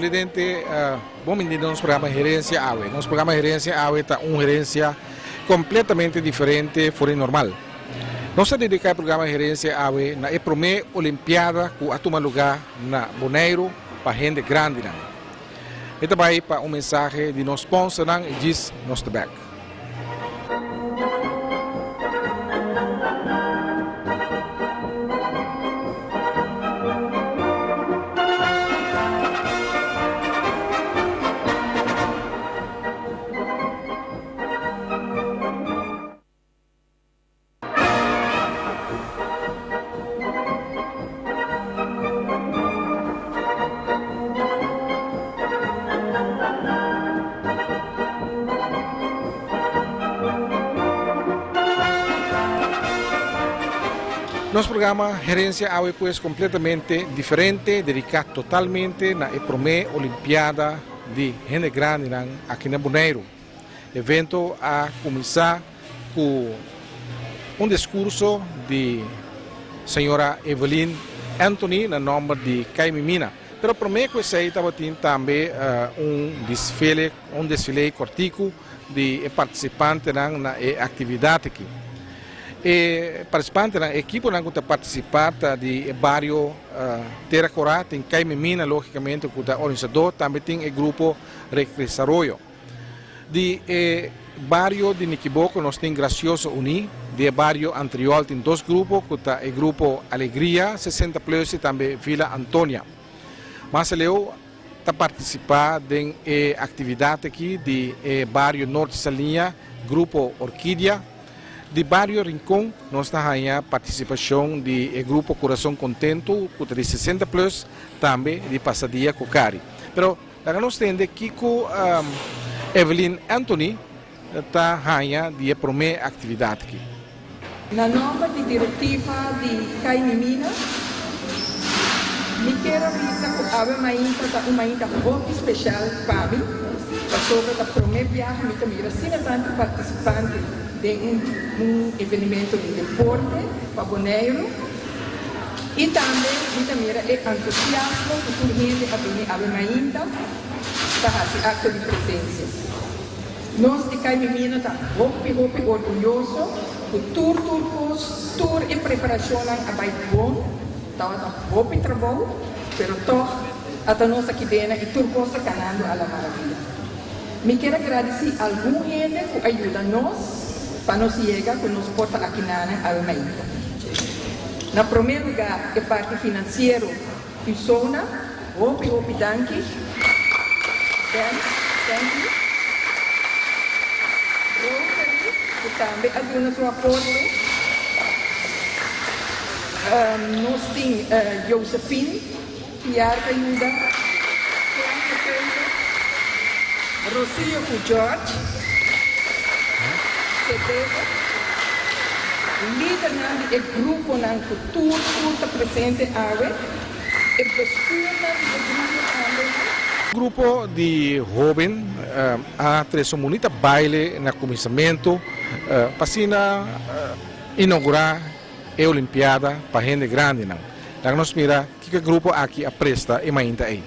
presidente, bom menino nos programa Gerência AWE. Nosso programa Gerência AWE está uma gerência completamente diferente fora normal. Nós se dedicamos ao programa Gerência AWE na primeira Olimpiada que toma lugar na Bonaire para gente grande. E também para mensagem de nosso sponsor e diz nosso back. Nosso programa Gerência AWE é completamente diferente, dedicado totalmente na primeira Olimpiada de Gente Grande aqui na Bonaire. O evento a começar com discurso de senhora Evelyn Anthony, no nome de Caimimina. Mas primeiro que sei estava também desfile cortico de participantes na atividade aqui. E participantes da equipe que está participando de vários terracorá, tem Caimimina, logicamente, que está organizador, também tem o grupo Recresarroyo. De vários de Niquiboco, nós temos Gracioso Uni, de vários anterior, tem dois grupos, que está o grupo Alegria, 60 plus, e também Vila Antônia. Mas eu está participando de atividade aqui de vários Norte Salinha, grupo Orquídea. De vários rincões, nós temos a participação do grupo Coração Contento, que é de 60 plus, também de Passadia Cocari. Mas nós temos aqui com Evelyn Anthony, está de a primeira atividade aqui. Na nome de diretiva de Caimimina, me quero avisar que a uma ainda muito especial para mim, sobre a primeira viagem, me também assim tanto participante de evento de deporte para Bonaire e também é entusiasmo por gente a vir ainda para esse acto de presença. Nós de Caimimina estamos muito orgulhosos do tour e preparação a bem bom, estamos muito trabalho, mas toch até nós aqui dentro e tour está canando a la maravilha. Me quero agradecer a alguma gente que ajuda nós para nós chegar com nos porta aqui na Almeida. Na primeiro lugar, a parte financeira e zona, opi danke. Thank you. Rotary, que também ajuda no seu apoio. Nós temos Josephine, que ajuda. Rocio com George. Líder do grupo na cultura está presente agora e o grupo de jovens a trazer muito baile no começamento para inaugurar a Olimpiada para gente grande. Nós mira que o grupo aqui apresta e ainda aí.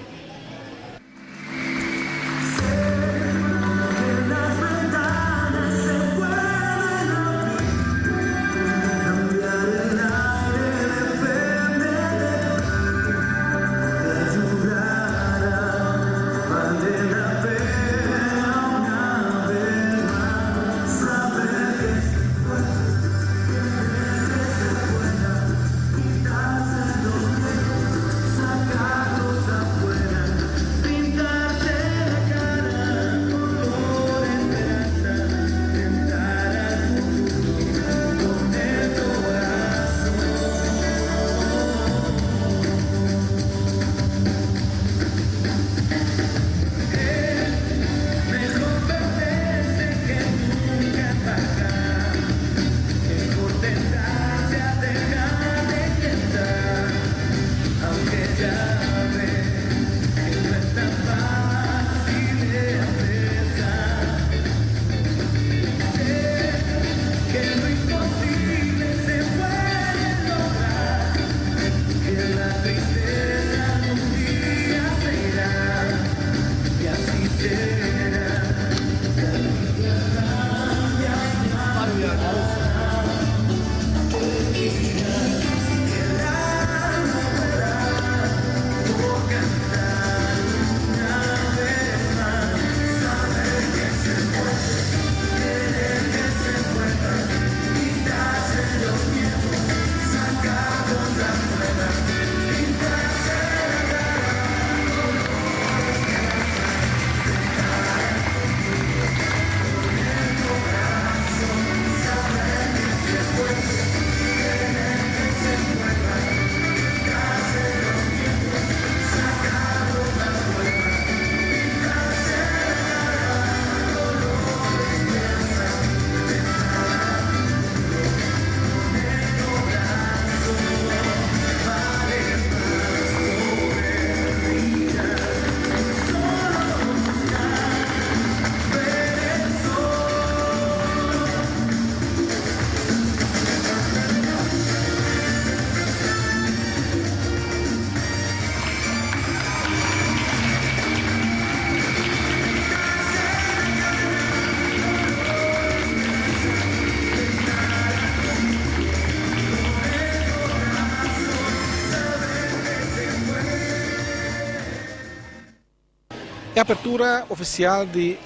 A apertura oficial de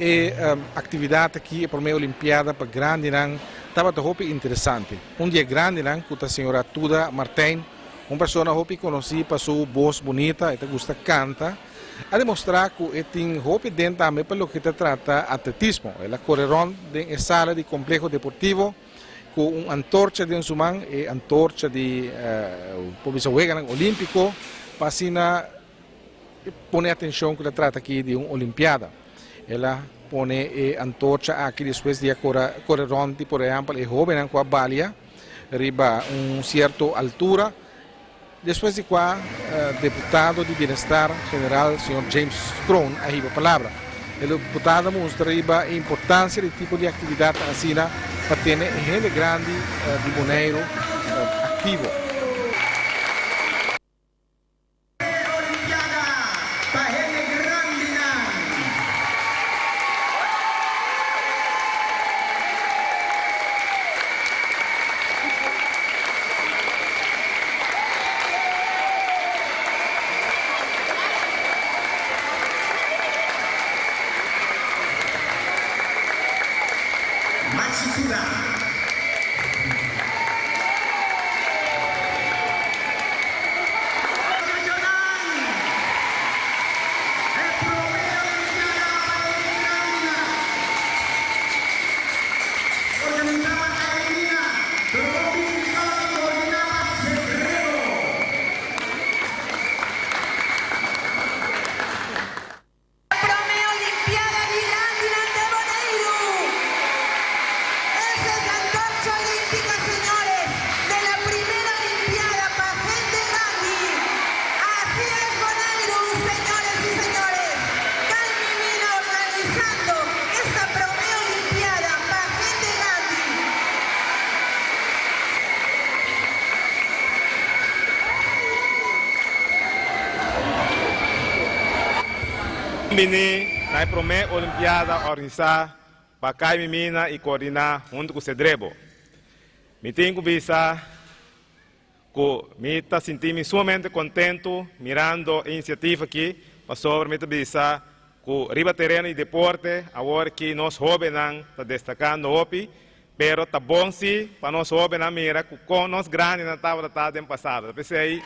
atividade aqui para a Olimpiada para grande estava muito interessante. Dia grande com a senhora Tuda Martin, uma pessoa que conheci para sua voz bonita e que gosta de cantar, a demonstrar que tem hope dentro também para o que se trata atletismo. Ela correram em sala de complexo deportivo com uma antorcha de mão e antorcha de olímpico para assim pone atenção que se trata aqui de uma Olimpiada. Ela pone antorcha aqui depois de correron, por exemplo, e jovem com a balia, arriba uma certa altura. Depois de qua, deputado de Bienestar General, Sr. James Strong, arriba a palavra. O deputado mostra a importância do tipo de atividade assim para ter gente grande de Bonaire ativo. Bini, na primeira Olimpiada organizada para Caime Mina e coordenar junto com o Cedrebo. Me tenho visa que me está sentindo sumamente contento mirando a iniciativa aqui para sobre me visa que o riba terreno e deporte agora que nós jovens está destacando opi, pero tá bom sim para nós jovens mira que com nós grandes na estava da tempo passado. Pensei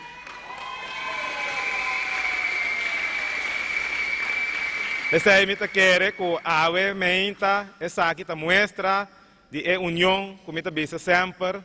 essa é a minha querer que a menta essa aqui tá mostra de união que me visa sempre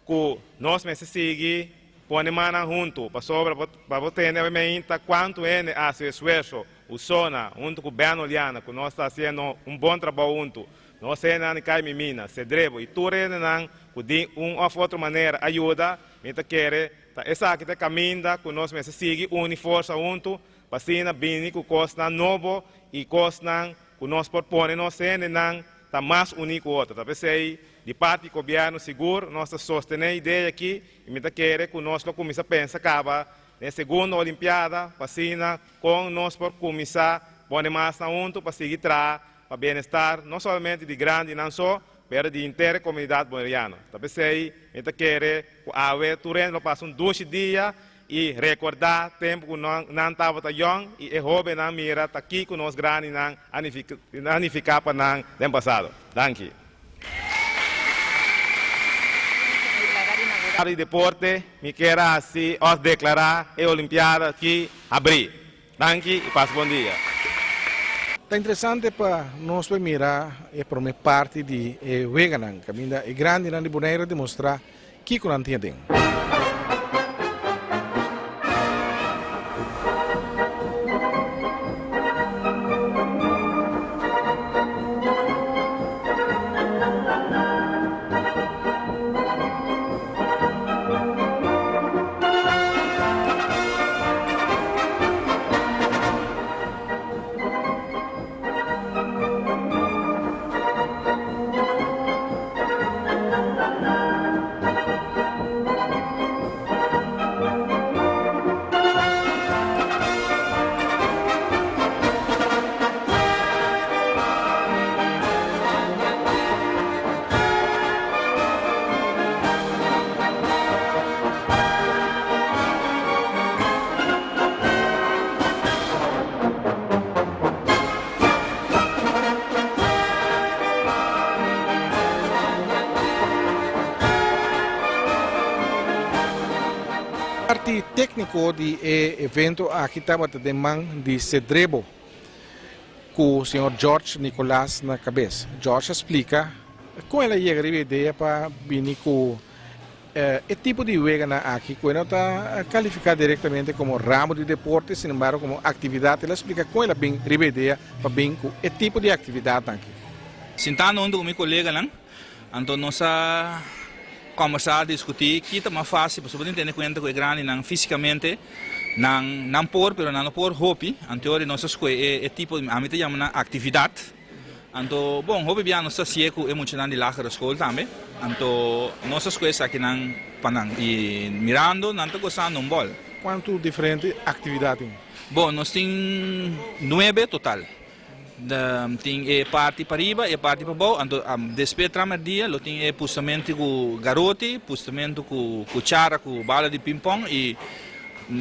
que nós me seguir põe mana junto para sobre para ter a menta quanto é a seu esforço o sona junto com o Ben Oliana que nós está fazendo bom trabalho junto nós é na Caime Mina Cedrebo e tudo é na que de outra maneira ajuda me querer essa aqui tá caminha que nós me seguir une força junto pasina bini ku kosna novo e kosna ku nós propõe nós nang tá mais único outro tá pensei de parte governo seguro nós sostener a ideia aqui e me tá querer que nós começar a pensar acaba na segunda Olimpiada pasina com nós por começar pone mais na junto para seguir para bem-estar não somente de grande não só mas de inteira comunidade bonaiana tá pensei me tá querer que a turno passa 2 dias e recordar tempo que não estava tão jovem e é jovem na mira está aqui com nós grandes não anificar para não tempo passado. Danke. Para o deporte, me quero assim os declarar a Olimpiada aqui abrir. Danke e passe bom dia. Está interessante para nós mirar e para uma parte de Weganang, que é grande na Bonaire demonstrar que não tem. participou de evento aqui estava de man de Cedrebo com o senhor Jorge Nicolás na cabeça. Jorge explica como ela chega a ideia para vir com o tipo de vegana aqui, que não está qualificado diretamente como ramo de deporte, sin embargo, como atividade. Ela explica como ela vem a ideia para vir com o tipo de atividade aqui. Sentando com meu colega lá, então nós conversar, discutir, que é mais fácil, para você entender conta que é grande, não fisicamente, não por, pero não por hobby, então nossa escola é tipo, a mim te chama atividade. Então, bom, hobby bem nossa ciência é muito grande lá na escola também. Então, nossa escola aqui não panang e mirando, não está gostando um bol. Quanto diferente atividade? Bom, nós temos 9 total. Tem parte para riba e parte para baixo. Então, depois do dia, nós temos postamento com garote, postamento com cuchara, com bala de ping-pong e,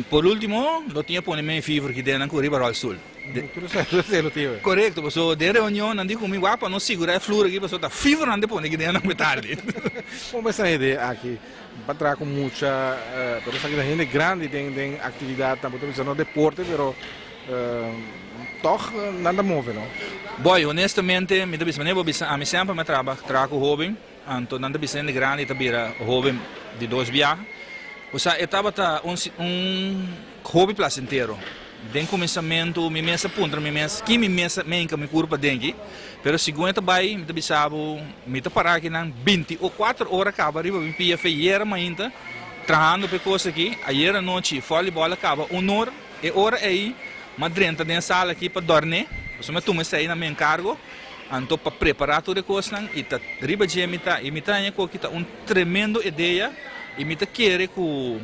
por último, nós temos ponemento fever que dentro com riba ao sul. Correto, pessoal. De reunião, não digo comigo, para não segurar a flor aqui, pessoal, tá fever não depois que dentro na tarde. Como essa ideia aqui? Para trazer com muita, por isso aqui a gente grande tem atividade, também no deporte, pero toch nada move, não? Boy, honestamente, me dá a mim sempre me trago com hobby, então não dá de grande, também hobby de 2 viagens. Ou seja, estava hobby placentero. Den começamento, me mesa punta, que me mesa menca me curva dengue, pero segundo vai, me bisabo, me tá parar aqui não 24 horas acaba, riba me pia feira ainda, trabalhando por coisa aqui, ayer à noite, voleibol acaba 1 hora, e hora aí, mas dentro da sala aqui para dormir, você me toma sair na minha cargo, então para preparar toda coisa, e tá riba de me tá aqui tá tremendo ideia, e me tá querer com,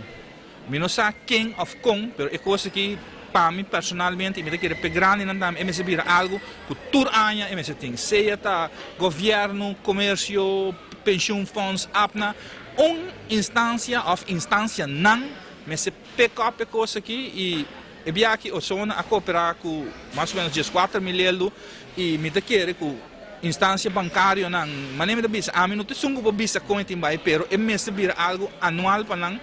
me não sabe quem of com, pero é coisa que para mim personalmente, me querer pegar e não receber algo que todo ano me tem, seja tá governo, comércio, pensão, fundos, apna, instância não, me se pegar a coisa aqui e bem aqui o zona a cooperar com mais ou menos 4 milhões e me querer com instância bancária não, mas nem me bisa, a mim não te sungo para bisa com ele vai, pero me receber algo anual para não.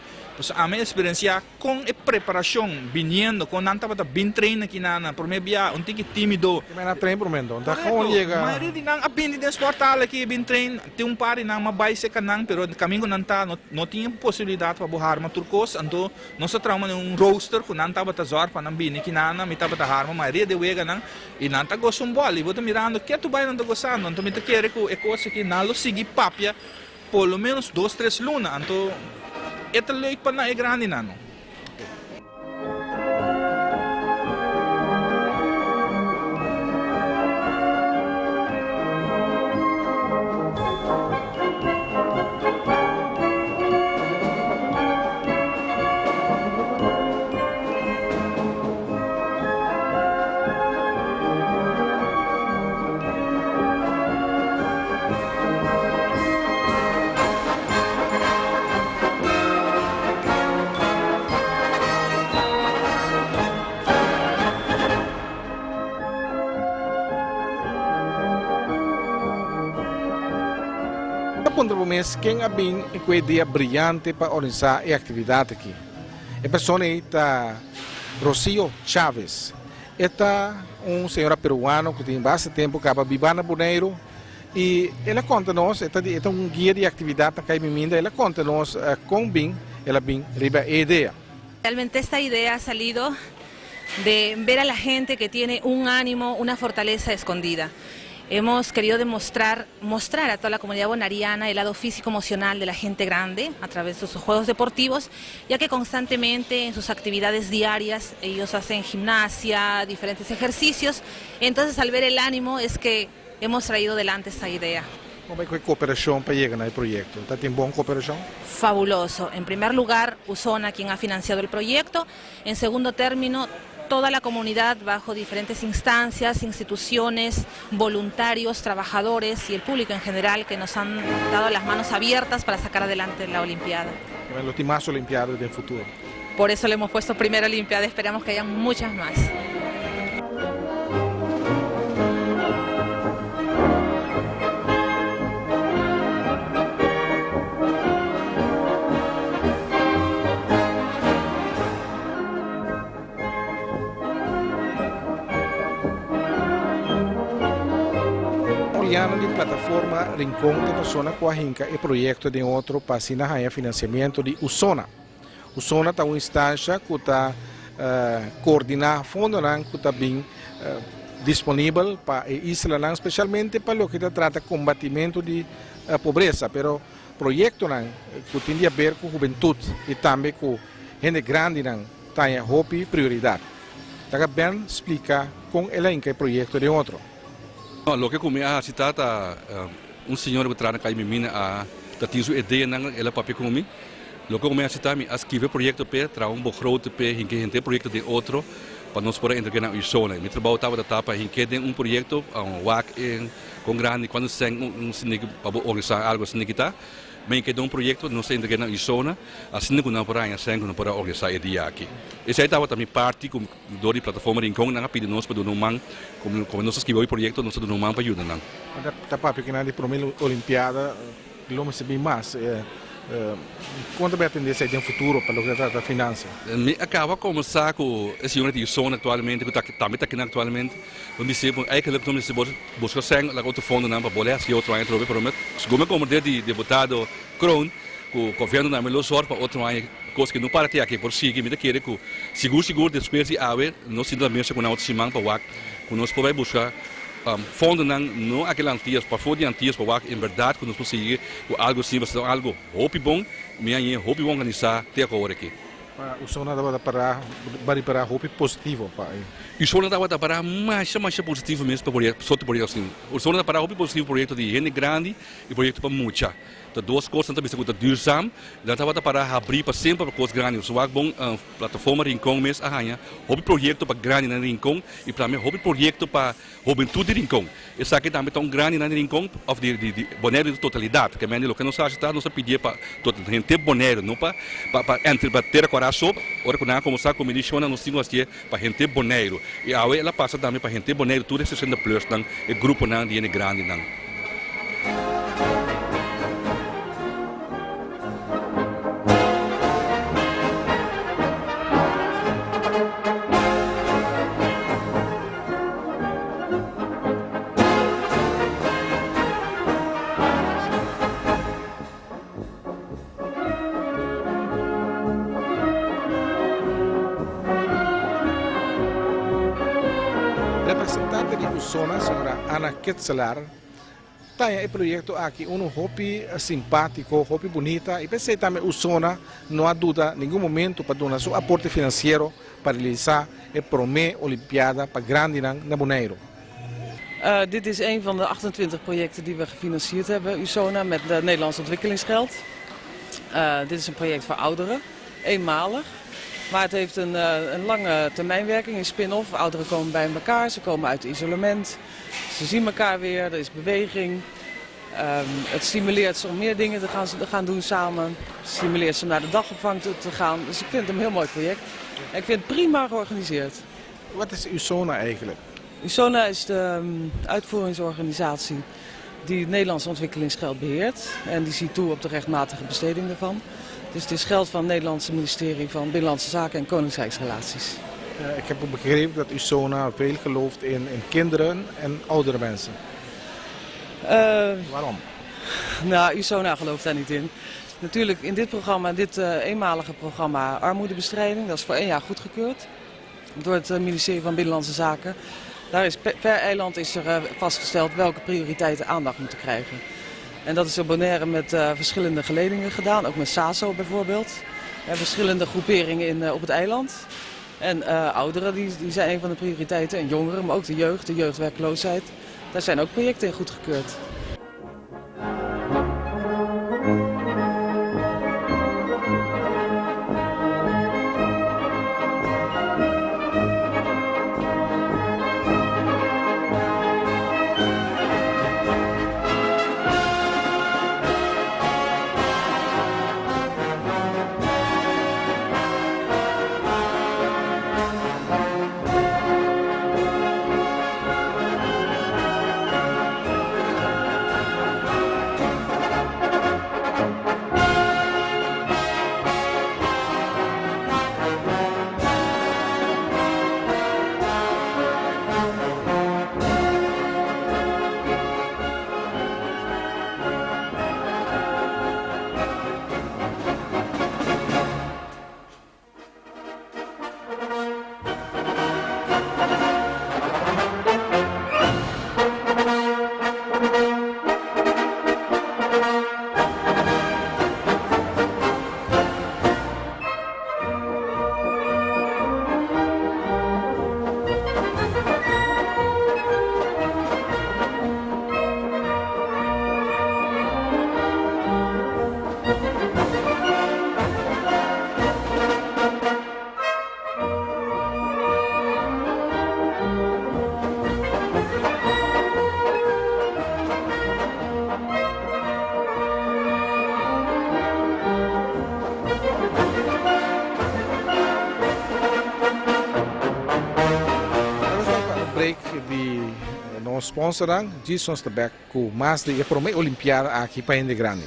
A minha experiência com a preparação, vindo, com não estava bem treino aqui na primeira via, um tique tímido. Mas na treino por momento, então como chega? A maioria de não aprende de esportar aqui, bem treino, tem par de não, mas vai ser que não, pero caminho não tá, não tinha possibilidade para borrar uma turcos, então nós trauma roster, que não estava a zor para não vir aqui não, me estava a harma, a maioria de wega não, e não tá gostando bola, e vou mirando, que tu vai não tá gostando, então me tá querer que é coisa que não lo segui papia, pelo menos 2, 3 lunas, então é leuk para não é grande não. Contra o mês, quem é bem com a ideia brilhante para organizar a atividade aqui? A pessoa é Rocio Chaves. Esta senhora peruana que tem bastante tempo, acaba vivendo na Bonaire, e ela conta-nos, esta é guia de atividade na Caimiminda, ela conta-nos como bem ela bem riba a ideia. Realmente esta idea ha salido de ver a la gente que tiene un ánimo, una fortaleza escondida. Hemos querido mostrar a toda la comunidad bonariana el lado físico-emocional de la gente grande a través de sus juegos deportivos, ya que constantemente en sus actividades diarias ellos hacen gimnasia, diferentes ejercicios. Entonces al ver el ánimo es que hemos traído delante esta idea. ¿Cómo es la cooperación para llegar al proyecto? ¿Está en buena cooperación? Fabuloso. En primer lugar, Usona, quien ha financiado el proyecto. En segundo término, toda la comunidad bajo diferentes instancias, instituciones, voluntarios, trabajadores y el público en general que nos han dado las manos abiertas para sacar adelante la Olimpiada. Los demás Olimpiadas del futuro. Por eso le hemos puesto primera Olimpiada, esperamos que haya muchas más. criando de plataforma Rincón de Persona Coahinca e projeto de outro para assinar financiamento de Usona. Usona está uma instância que está coordenar fundo que está bem disponível para a isla, especialmente para o que trata combatimento de pobreza, pero projeto que tem a ver com a juventude e também com gente grande tem a prioridade. Está bem explicar com ela em que projeto de outro. Lo que kami citata senhor que trabalha na mina a tinha sua ideia ela papel kami. Lo que kami citami escrever projeto pe traum grote pe em que gente projeto de outro para nós poder entregar na Usona. Mi trabalho estava da tapa em que tem projeto wak com grande quando sem sinig para organizar algo sinigita. Mas que tem projeto nós entregar na Usona, assim que não para sem que não para organizar a dia aqui. Esse aí estava também parte com do de plataforma Rincón na pedir nós para do man como nós escreveu o projeto nós do man para ajudar não. Da papo que na de primeira Olimpiada, lo se bem mais. Quanto vai atender se tem futuro para o que trata da finança? Me acaba começar com esse unit de Usona atualmente, que está aqui atualmente. Vamos dizer, eigenlijk não se busca sem a outra fundo não para bolear se outro ano trobe para mim. Como como de deputado Kroon, o governo na melhor sorte para outro ano coisa que não para ter aqui por seguir, me querer que seguro depois de ave, nós simplesmente com outro simão para o que nós podemos buscar fundo não aquele antigas para fora de antigas para o em verdade que nós conseguir algo simples, algo hobby bom, minha hobby bom organizar até agora aqui. O Usona dava para hobby positivo pai. O Usona dava para mais positivo mesmo para projeto, só projeto assim. O Usona para hobby positivo projeto de gente grande e projeto para muita. Então duas coisas também são duurzam, dan dava para abrir para sempre para coisas grandes. So bom plataforma Rincón mesmo arranha, hobby projeto para grande na Rincón e para mim hobby projeto para juventude de Rincón. Esse aqui também tão grande na Rincón of de Bonaire de totalidade, que meni lo que nós está nós pedir para toda gente Bonaire, não para entre para ter coração, ora que nós começar com medicina nós temos aqui para gente Bonaire. E aí ela passa também para gente Bonaire, tudo 60 plus dan o grupo não de grande não. Representante de Usona, a senhora Ana Quetzelar, tem o projeto aqui, hobby simpático, hobby bonita, e pensei também Usona não há dúvida, em nenhum momento, para dar seu aporte financeiro para realizar a Promé Olimpiada para grande na Bonaire. Dit is een van de 28 projecten die we gefinancierd hebben, Usona, met Nederlands ontwikkelingsgeld. Dit is een project voor ouderen, eenmalig. Maar het heeft een lange termijnwerking, een spin-off. Ouderen komen bij elkaar, ze komen uit isolement. Ze zien elkaar weer, er is beweging. Het stimuleert ze om meer dingen te gaan doen samen. Het stimuleert ze om naar de dagopvang te gaan. Dus ik vind het een heel mooi project. En ik vind het prima georganiseerd. Wat is Usona eigenlijk? Usona is de uitvoeringsorganisatie die het Nederlands ontwikkelingsgeld beheert. En die ziet toe op de rechtmatige besteding daarvan. Dus het is geld van het Nederlandse ministerie van Binnenlandse Zaken en Koninkrijksrelaties. Ik heb begrepen dat Usona veel gelooft in kinderen en oudere mensen. Waarom? Nou, Usona gelooft daar niet in. Natuurlijk in dit programma, dit eenmalige programma armoedebestrijding, dat is voor 1 jaar goedgekeurd door het ministerie van Binnenlandse Zaken. Daar is per eiland is er vastgesteld welke prioriteiten aandacht moeten krijgen. En dat is op Bonaire met verschillende geledingen gedaan, ook met SASO bijvoorbeeld. Verschillende groeperingen op het eiland. En ouderen die zijn een van de prioriteiten, en jongeren, maar ook de jeugdwerkloosheid. Daar zijn ook projecten in goedgekeurd. break de nosso sponsor, diz ons também com mais de a Olimpiada aqui para Gente Grande.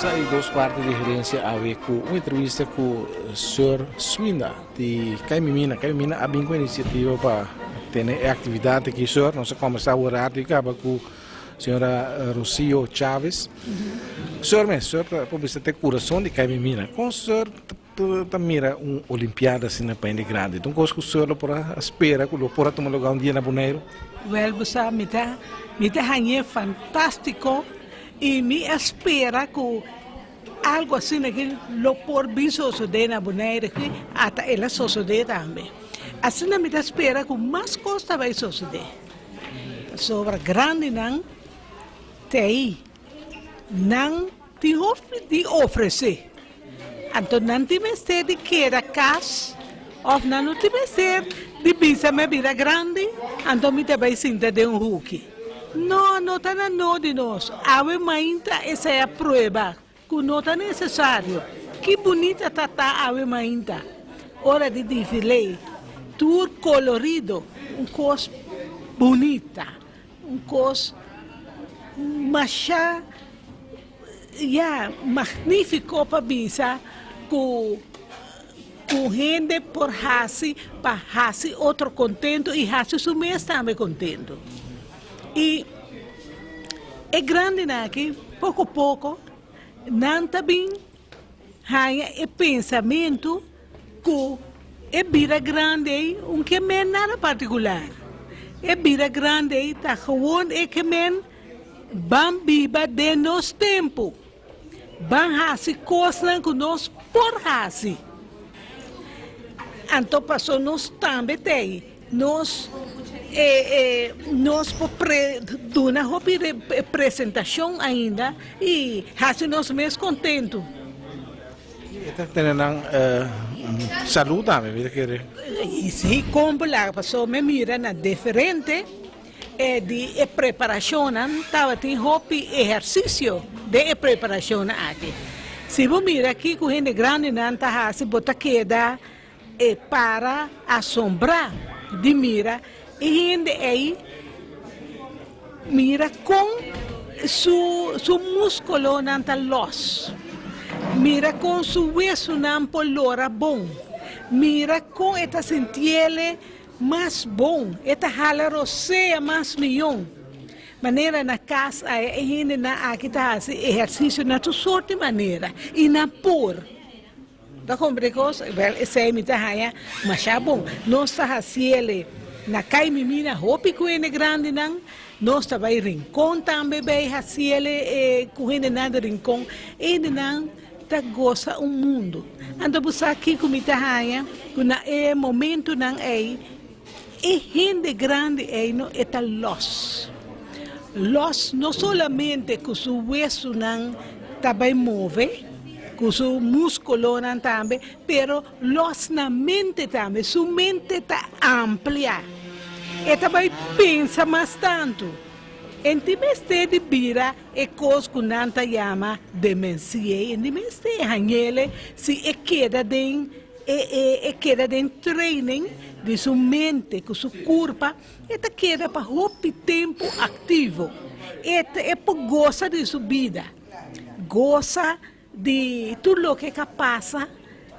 Aí duas partes de referência a ver com uma entrevista com o Sr. Swinda de Caimimina. Caimimina abriu uma iniciativa para ter atividade aqui, senhor. Nós começamos a orar e acaba com a senhora Rocio Chaves. Senhor, pode ter coração de Caimimina. Com o senhor mira uma Olimpiada assim na Paine Grande. Então, como o senhor pode esperar que o pode tomar lugar dia na Boneiro? Well, você me dá fantástico. E me espera que algo assim que lo por vir suceder na Bonaire que até ela suceder também. Assim me espera que mais coisa vai suceder. Sobre grande não tem não te oferecer. Então não te mestre de querer casa ou não te mestre de bisa me vida grande. Então me vai sentir de hook. Não está no de nós. Ave mainta essa é a prova que não está necessário. Que bonita está a ave mainta. Hora de desfile, tudo colorido, coisa bonita, coisa magnífico para bisa com gente por hasi para hasi outro contento e hasi su mês também contento. E é grande aqui, pouco a pouco, não também há pensamento que é vida grande, que não é nada particular. É vida grande, está gewoon é que men van viva de nosso tempo. Van fazer coisas que nós por fazer. Então, passou nós também tem. Nós dar uma apresentação ainda e fazer nós mais contentos. Está tendo saúde também, vida querer. Sim, como a pessoa me mira na diferente de preparação, estava tendo hobby exercício de preparação aqui. Se você mira aqui com gente grande, não está se bota queda para assombrar de mira. E gente aí mira com su músculo não está los. Mira com su hueso não polora bom. Mira com esta sentiele mais bom. Esta hala roceia mais milhão. Maneira na casa a gente na aqui tá exercício na tu sorte maneira e na por. Da compreensão, well, esse é mita haya, mas é bom. Nós tá haciele na Caimimina hopi kuene grande não, nós tá vai rincão também vai haciele kuene nada rincão e não tá goza mundo. Ando buscar aqui com mita haya, kuna momento não é e gente grande é no eta los não solamente com su hueso não também move, com su músculo não também, pero los na mente também, su mente está amplia. E também pensa mais tanto. Entimeste de bira e coisa que não te chama demência. Entimeste hanhele se queda de training de sua mente, com sua corpo, eta queda para o tempo ativo. Eta é para goza de sua vida. Goza de tudo o que passa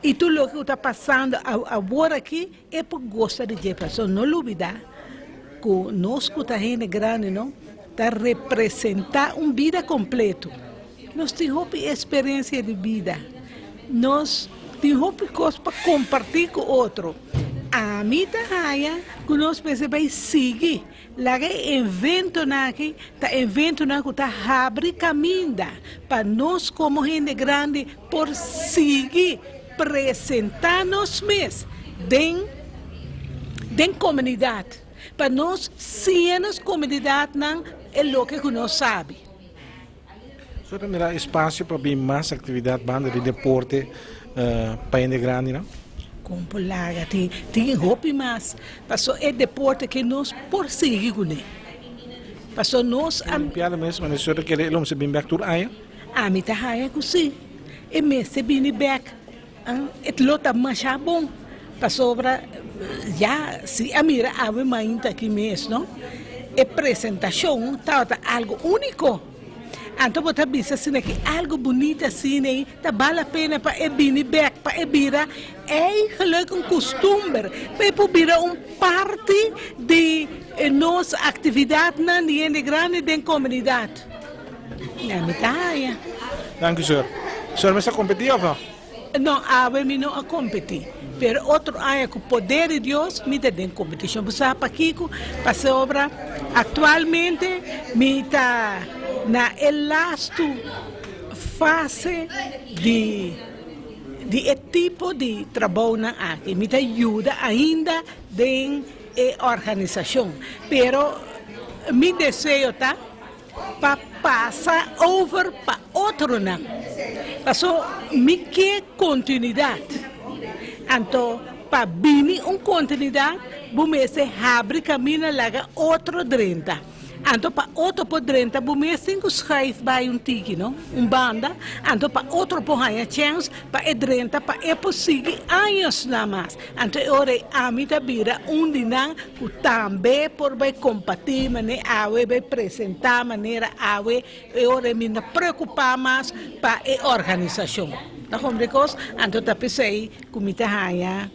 e tudo o que está passando agora aqui é para goza de Jefferson. Não olvidar que nós que está gente grande, não? Está representar uma vida completa. Nós temos experiência de vida. Nós temos coisas para compartilhar com outro. A mim tá que nós precisamos seguir. Lá que invento aqui, tá invento que tá abre caminho para nós como gente grande por seguir apresentar nós mesmos den comunidade. Para nós, cenas comunidade não é o que nós sabe. Só para dar espaço para bem mais atividade banda de deporte para Ende Grande, não? Com polaga, tem roupa mais. Passou é deporte que nós perseguimos, né? Passou nós A Olimpiada mesmo, mas só que ele não se bem back tour aí. a mim tá aí assim. E me se bem back. Et lota mais bom. Passou para já se a mira ave mainta aqui mesmo, não? E apresentação tá algo único. Então você pensa assim que algo bonito assim, né? Tá vale a pena para bem back, para bira é eigenlijk um costume, para bira parte de nossa atividade na Ende Grande da comunidade. Na metade. Dank u, senhor. O senhor está competindo ou não? Não, a mim não a competir. Pero outro ano com o poder de Deus, me dá competição. Você sabe aqui, para obra, atualmente, me está na elasto fase de tipo de trabalho aqui. Me ajuda ainda na organização. Pero meu desejo tá para passar over para outro não. Passou me que continuidade. Então, para vir uma continuidade, vamos abrir caminho lá outro 30. Então, para outro por 30, vamos cinco schrijf bij um tiki, não? Banda. Então, para outro por ganhar chance, para 30, para possível anos na mais. Então, ora a mim vira dinam que também por vai competir, maneira awe vai apresentar maneira awe, ora me não preocupar mais para a organização. Tá complicado? Então, tá pensei que me tá ganhar,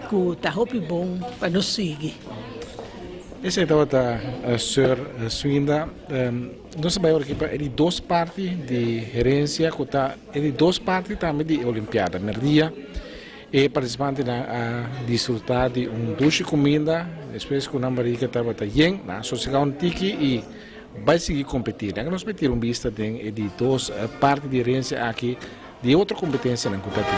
que tá hopi bom para nos seguir. Esse é o senhor Swinda. Nós sabemos que é de duas partes de gerência, é de duas partes também de Olimpiada. No dia, e participante a desfrutar de doce comida, depois com a Maria que estava bem, na associação Tiki e vai seguir competir. Nós vamos ter vista de duas partes de gerência aqui, de outra competência na competição.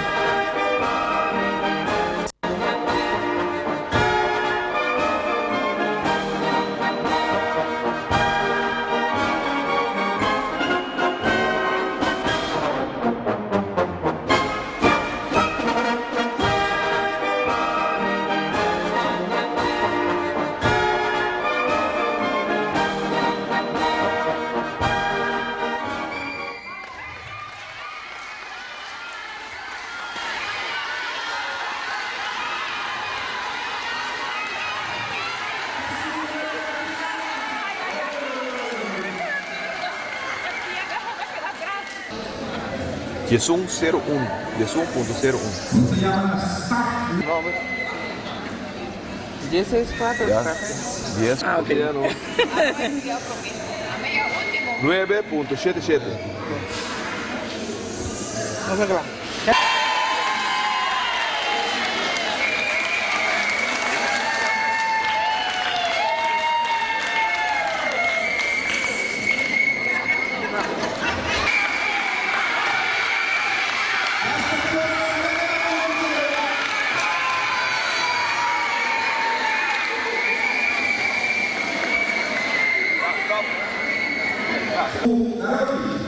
Jesum 01. Jesum.01. 16-4. Ya. 10. Ah, ok. 9.77. Vamos lá.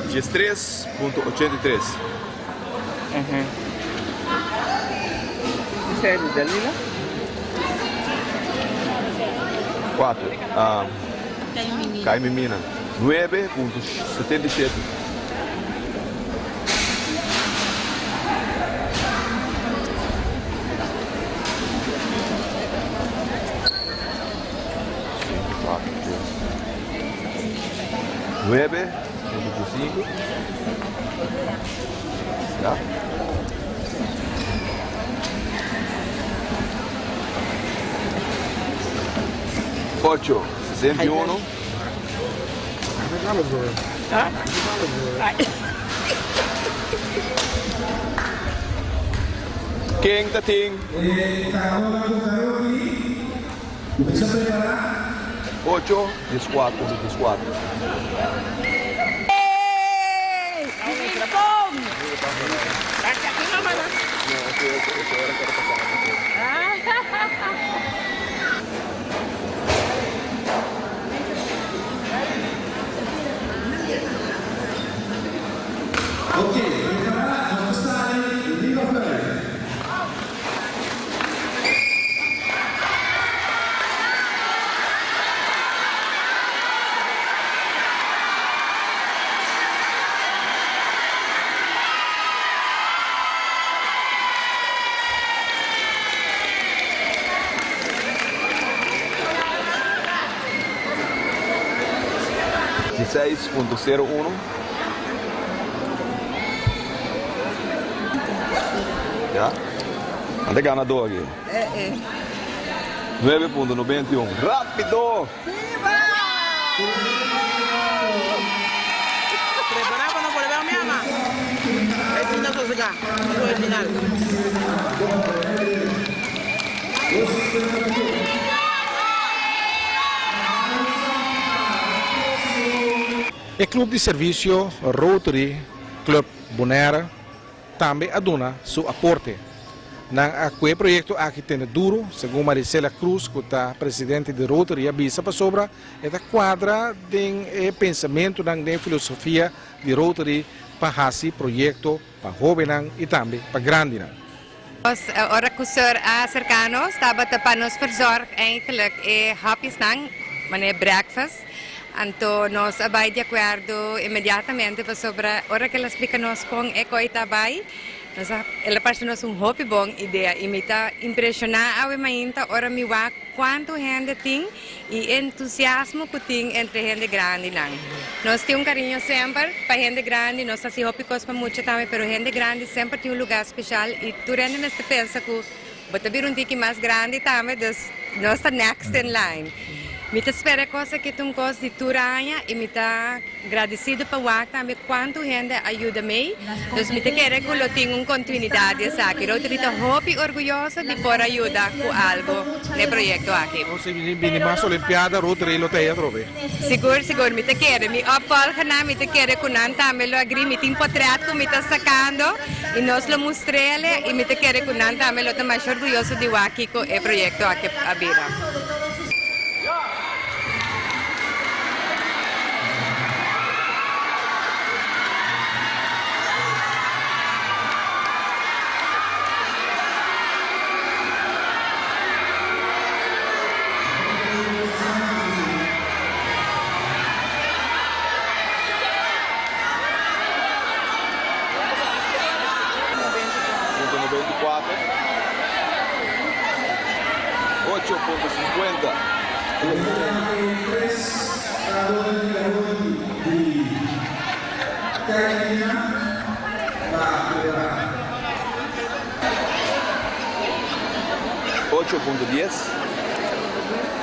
Dias 3.83. Sério, Dalila? 4. Caimimina. 9.77. Nueve, 25. Ya. 8, 61. King Tating. 8, 14, 14. essa hora que era passar. (16.01) Já? Anda ganador aqui. 9.91. Rápido! Preparar para não volver a minha mão. Esse não é jogar. O original. O Clube de Serviço Rotary Club Bonaire também aduna seu aporte. O projeto aqui tem duro, segundo Maricela Cruz, que é presidente de Rotary, avisa sobre esta quadra de pensamento da filosofia de Rotary para esse projeto para jovens e também para grandes. Ora que o senhor cercano estava para nos verzorgen eigenlijk hapjes nang, wanneer breakfast. Então, nós vai de acordo imediatamente sobre a hora que ela explica-nos com o que está bem. Ela parece-nos hobby bom ideia. E me está impressionar a mim, ora me vá quanto gente tem e entusiasmo que tem entre gente grande. Nós temos carinho sempre para gente grande, nós temos hobby coisas para muito também, mas gente grande sempre tem lugar especial. E tu rende me pensa que vou vir tiki mais grande também, nós estamos next in line. Me espera coisa que tu gosta de turanha e me está agradecido por o também quanto gente ajuda me. Então me quer que eu tenha continuidade aqui. Eu estou muito orgulhosa de poder ajudar com algo no projeto aqui. Você vem mais Olimpiada, Rotary, lo tem trove. Seguro, me quer. Me opolga na, me quer que não também lo agree, me tem portreto me está sacando e nós lo mostrei e me quer que não também lo estou mais orgulhoso de aqui com o projeto aqui a Bira.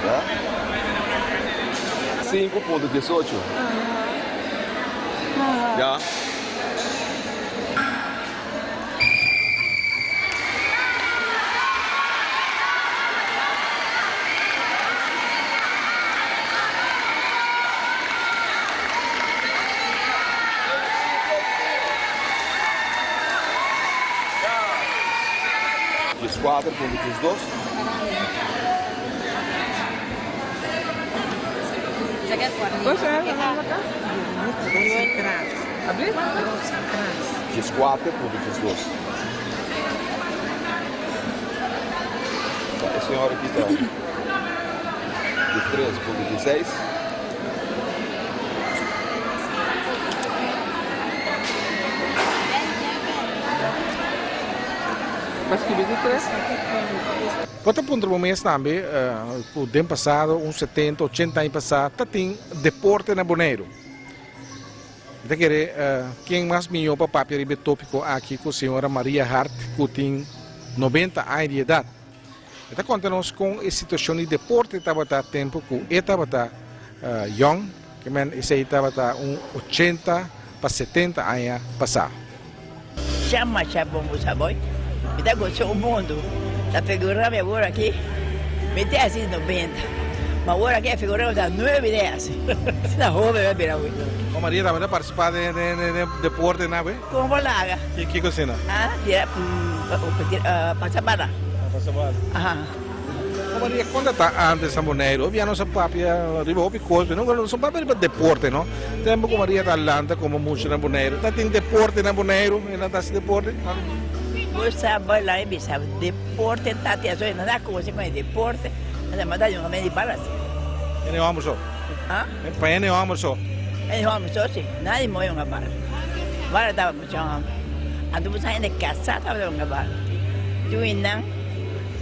Tá? 5.18. Já? Diz 4.12. Diz 4.12. A senhora aqui está. Diz 13.16. Mas que 23? Outro ponto do momento também, o tempo passado, uns 70, 80 anos passados, tem deporte na Bonaire. Quem mais melhor para o papel tópico aqui com a senhora Maria Hart, que tem 90 anos de idade. Então, contamos com a situação de deporte, estava a tempo que estava young, que estava 80 para 70 anos passado. Chama bom, sabe? Me dá gostou o mundo. Da figura agora aqui, me tem assim 90. Mas agora aqui figuramos as 9 ideias. Se na rua vai virar hoje. O Maria também participar de deporte, né? Como laga? Que cocina? Tira passabara. Passabara. Aham. O Maria, quando está antes a Bonaire, havia nossa papia, arriba o coisa, não são papia para deporte, não? Tempo que Maria está lá, como muito na Bonaire, tá tem deporte na Bonaire, e não está se deporte? Você sabe lá e sabe, deporte tá te azul, não dá como você conhece deporte, mas mas dá um homem de balas. Ele é almoço. Ah? Ele é almoço. Ele é almoço sim, nada morre uma bala. Bala tava com chão. Ando você ainda casado tava uma bala. Tu não,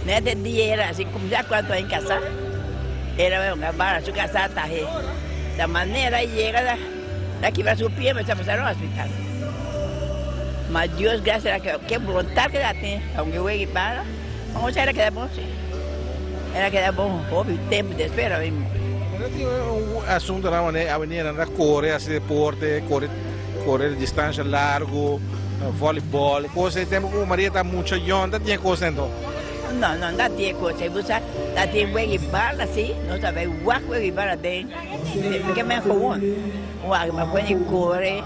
né de dia assim como já quando em casa, era uma bala, su casa tá aí. Da maneira chega daqui para subir, mas estamos no hospital. Mas Deus, graças a Deus, que vontade que ela tem, aunque eu vou para, vamos ver que é bom, sim. Era que é bom, houve tempo de espera mesmo. Tem um assunto na avenida, na correr, esse deporte, correr distância largo, voleibol, coisa, tempo que o Maria está muito jovem, não tinha coisa então? Não, não tinha coisa, você não tinha voleibol assim, não sabe, voleibol tem, porque me enjoou, mas quando corre,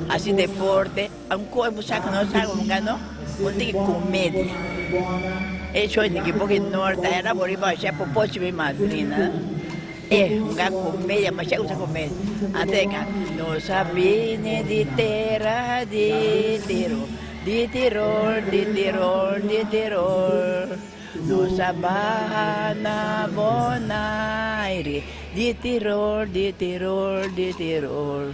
assim deporte, ancora você que não sabe como ganhou, não tem comédia. Isso é que porque norte era por aí para ser por posto de madrina. É uma comédia, mas é uma comédia. Até que não sabia de terra de Tirol, de Tirol, de Tirol, de Tirol. Não sabia na Bonaire, de Tirol, de Tirol, de Tirol.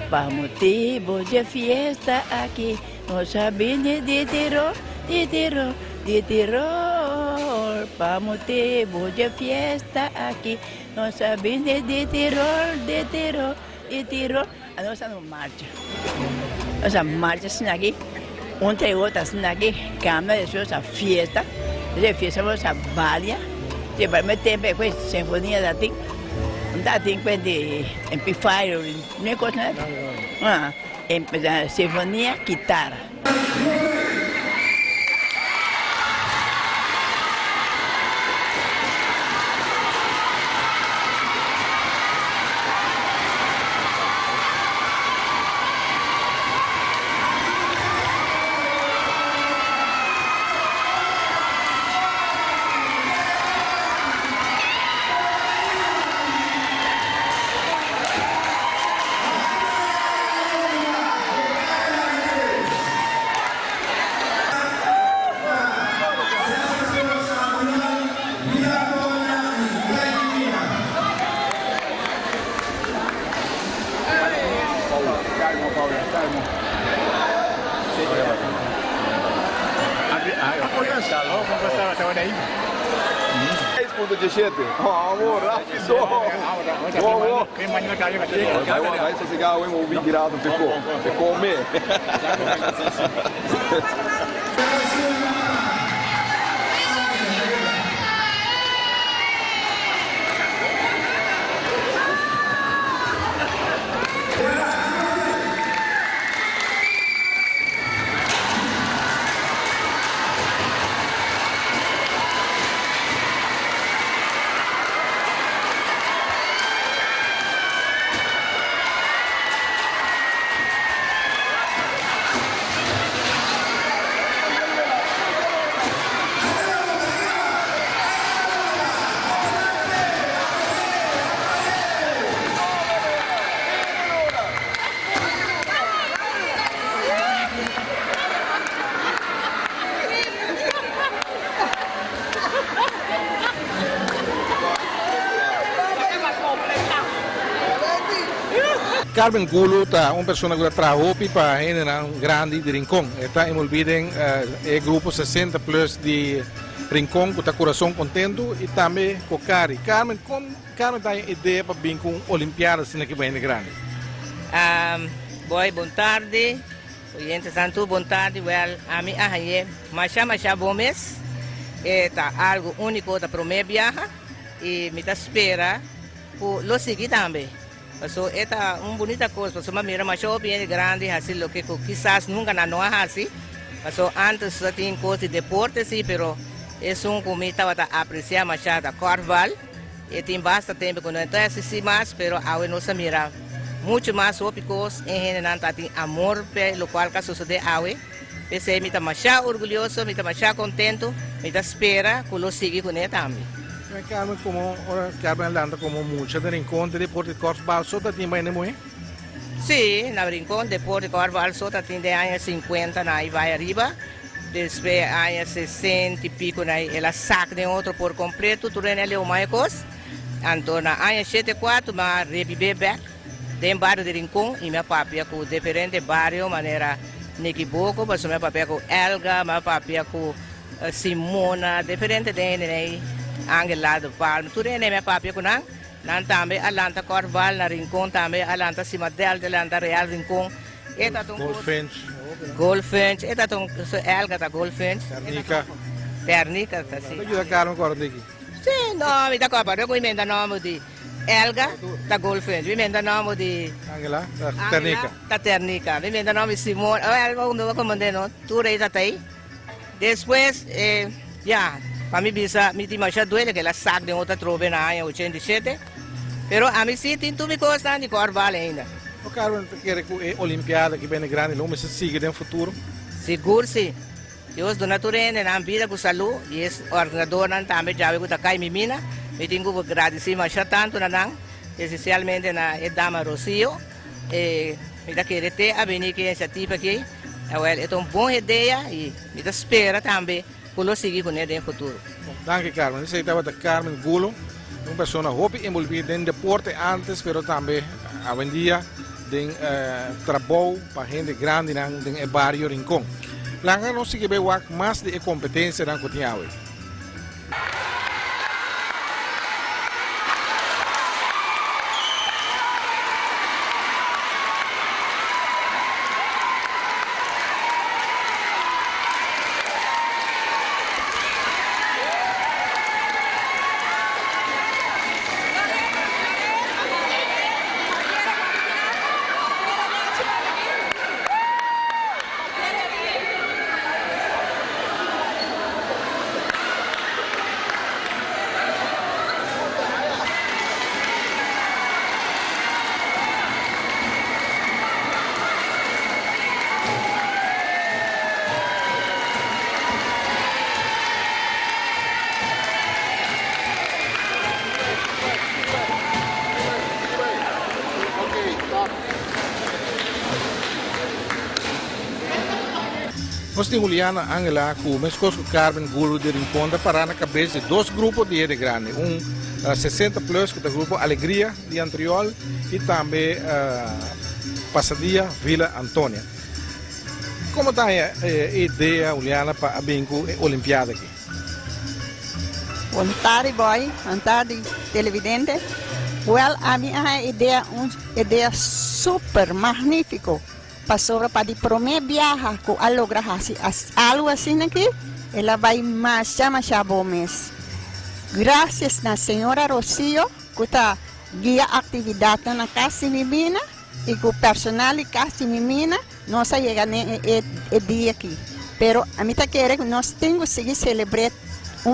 Para motivo de festa aqui, não sabia de Tirol, de Tirol. De Tirol, para motivo de festa aqui, nós sabemos de Tirol, de Tirol, de Tirol. A nossa não marcha. Nossa marcha assim aqui, entre outras assim aqui, câmera de sua festa, de festa nossa balha, de para meter tempo com essa sinfonia da tem, não dá tempo de amplifier, nem coisa nada. Ah, sinfonia, guitarra. Amor, rápido! Vai sossegar o emo virado, ficou comer. Carmen Gulo está uma pessoa que trabalhou para generar um grande de Rincón. Está envolvida em grupo 60 plus de Rincón, que está coração contento e também com Cari. Carmen, como Carmen tem ideia para vir com Olimpiadas aqui bem grande? Boa tarde, oyentes santo, boa tarde. Well, a mim é Masha Gomes. Está algo único da primeira viagem e me espera por lo seguir também. So, esta uma bonita coisa, porque mira mais bem grande, assim, lo que quizás nunca não é assim. So, antes só tinha coisa de deporte, sim, pero é comida para apreciar mais da Corval, e tem bastante tempo que não estou assistindo mais, pero agora não se mira muito mais ópicos em general, tem amor pelo qual que sucede agora. Pensei, me está mais orgulhoso, me está mais contento, me está espera que eu siga com ele também. Carmen, Carmen landa como mucha de rincón de deporte de Corval, sota tem bem muito? Sim, na rincón de deporte de Corval, sota tem de anos 50, aí vai arriba. Depois, anos 60 e pico, ela saca de outro por completo, tudo é o mais coisa. Então, na anos 74, mas reviver back, tem bairro de rincón, e minha papia com diferente bairro, maneira Nequiboco, mas minha papia com Elga, minha papia com Simona, diferente de Angela do Palmo, tudo é minha papia com nang também Alanta Corval, na rincón também Alanta Cimadel, Alanta Real Rincón. Goldfinch, eta tong Elga ta Goldfinch. Ternica ta si. Ajuda Carmen agora daqui. Sim, não, me dá copa, eu emenda nome de Elga ta Goldfinch, me emenda nome de Angela Ternica. Ta Ternica, me emenda nome Simone, Elga onde eu comandei não, tudo aí tá aí. Depois, para mim bisa, me tinha mais doido que ela saca de outra trove na área 87. Pero a mim sim tem tudo me costa de Corval ainda. O Carmen quer que a Olimpiada que vem grande, não se siga no futuro? Seguro sim. Deus do natureza, na vida com saúde, e esse organizador também já veio da Caio Mimina, me tenho que agradecer mais tanto na especialmente na Dama Rocio, e me dá querer ter a venir que iniciativa aqui, é uma boa ideia e me dá espera também para seguir com ele no futuro. Danke Carmen, você estava da Carmen Gulo, uma pessoa que envolvida em deporte antes, mas também hoje em dia tem trabalho para gente grande no barrio Rincón. Langa não se quer mais de competência na cotidiana. Nós temos Juliana Angela com Carmen Gulo de Rincón para na cabeça de dois grupos de grande. 60 plus, que é o grupo Alegria de Antriol e também Passadia Vila Antônia. Como está a ideia, Juliana, para a Olimpiada aqui? Boa tarde, boy. Boa tarde, televidente. Well, a minha ideia é uma ideia super magnífica. Para de primeira viagem que ela logra algo assim aqui, ela vai mais bom mês. Graças na senhora Rocio, que está guia atividade na Casa Mimina e com o personal da Casa Mimina, nós chegamos no dia aqui. Pero a mim quer que nós temos que seguir celebrar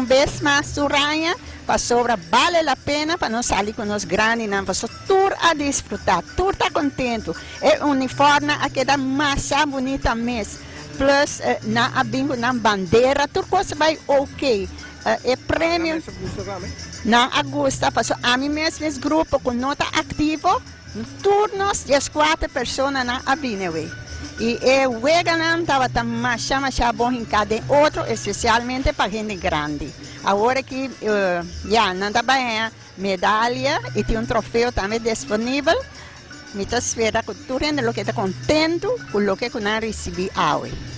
vez mais o rainha, para sobra vale a pena para nós sair com nós grandes, para todos a desfrutar, todos está contento. É uniforme a queda mais bonita mesmo. Plus na bingo na bandeira, tudo coisa vai ok. É prêmio. Na Augusta, passou a mim mesmo esse grupo com nota ativo, turnos de 4 pessoas na Abinewe. E o Weganam estava mais bom em cada outro, especialmente para gente grande. Agora que não está bem, medalha e tem troféu também disponível, me está esperando que todo mundo está contente com o que nós recebemos hoje.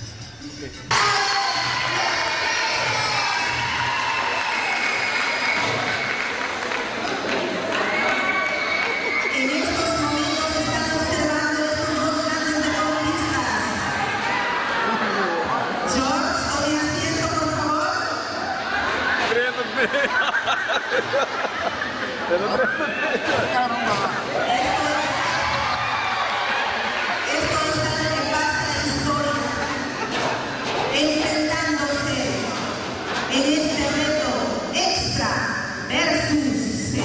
Enfrentándose en este reto extra versus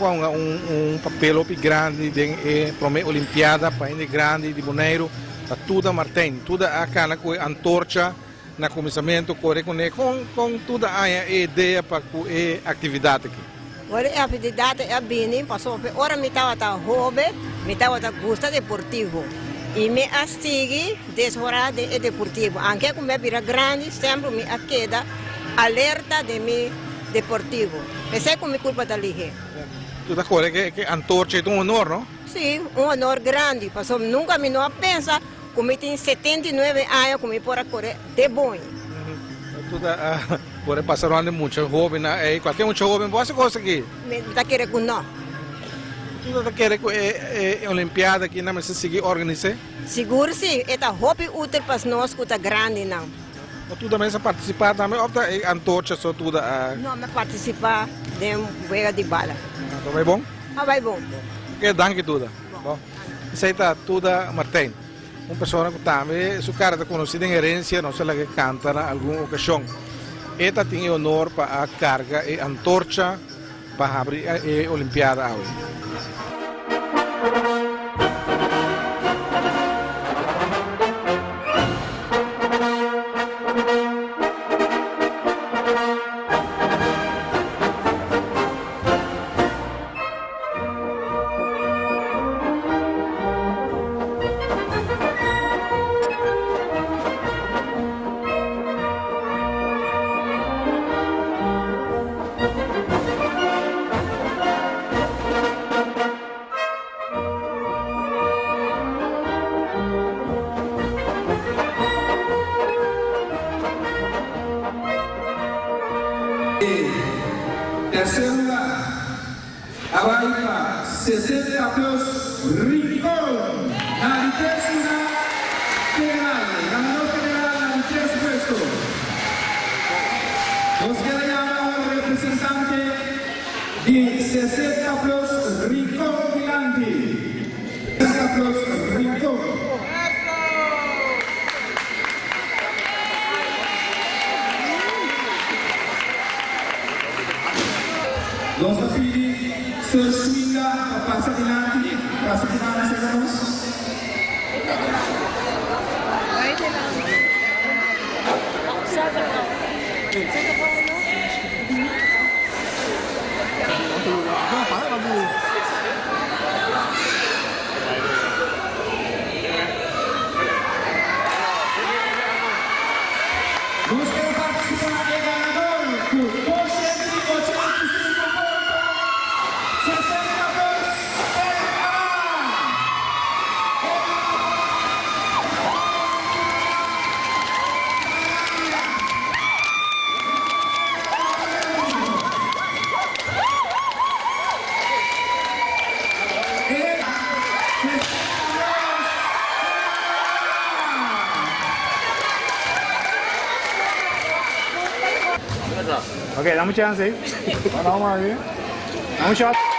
com papel grande de prome Olimpiada para grande de Bonaire, tá tudo Martin, tudo a cana com antorcha na começamento com toda a ideia para a atividade aqui. Ora a atividade é bem, passou ora me estava hobby, me estava gosta deportivo. E me astigue deshorar de deportivo. Anche como vira grande, sempre me queda alerta de mi deportivo. Essa é como culpa da liga. Tu tá corre que antorcha é um honor, não? Sim, um honor grande. Passou nunca me não pensa como tem 79 anos como por correr de bom. Tu tá corre passaram muito jovem, qualquer um jovem pode conseguir. Me tá querer com não. Tu tá querer que a Olimpiada aqui não se seguir organizar? Seguro sim, é hobby útil para nós que tá grande não. Tu também se participar também ou tá antorcha só tudo Não, me participar de jogo de bala. Então vai bom? Ah, vai bom. Que danke tudo. Bom. Isso aí tá tudo Martin. Uma pessoa que também sua cara está conhecida em herência, não sei lá que canta na alguma ocasião. Esta tem o honor para a carga e antorcha para abrir a Olimpiada hoje. Terceiro lugar, a Bahia, 60 plus Rincón, na terceira general, ganador general na terceiro puesto. Nos queda o representante de 60 plus Rincón Milandi. 60 plus Rincón. Nossa filha, seu swinga, passa adiante, chegamos. Vamos querer participar de ganador por 285 pontos. 60 plus Ok, dá uma chance aí. Vai dar uma aí. Dá um shot.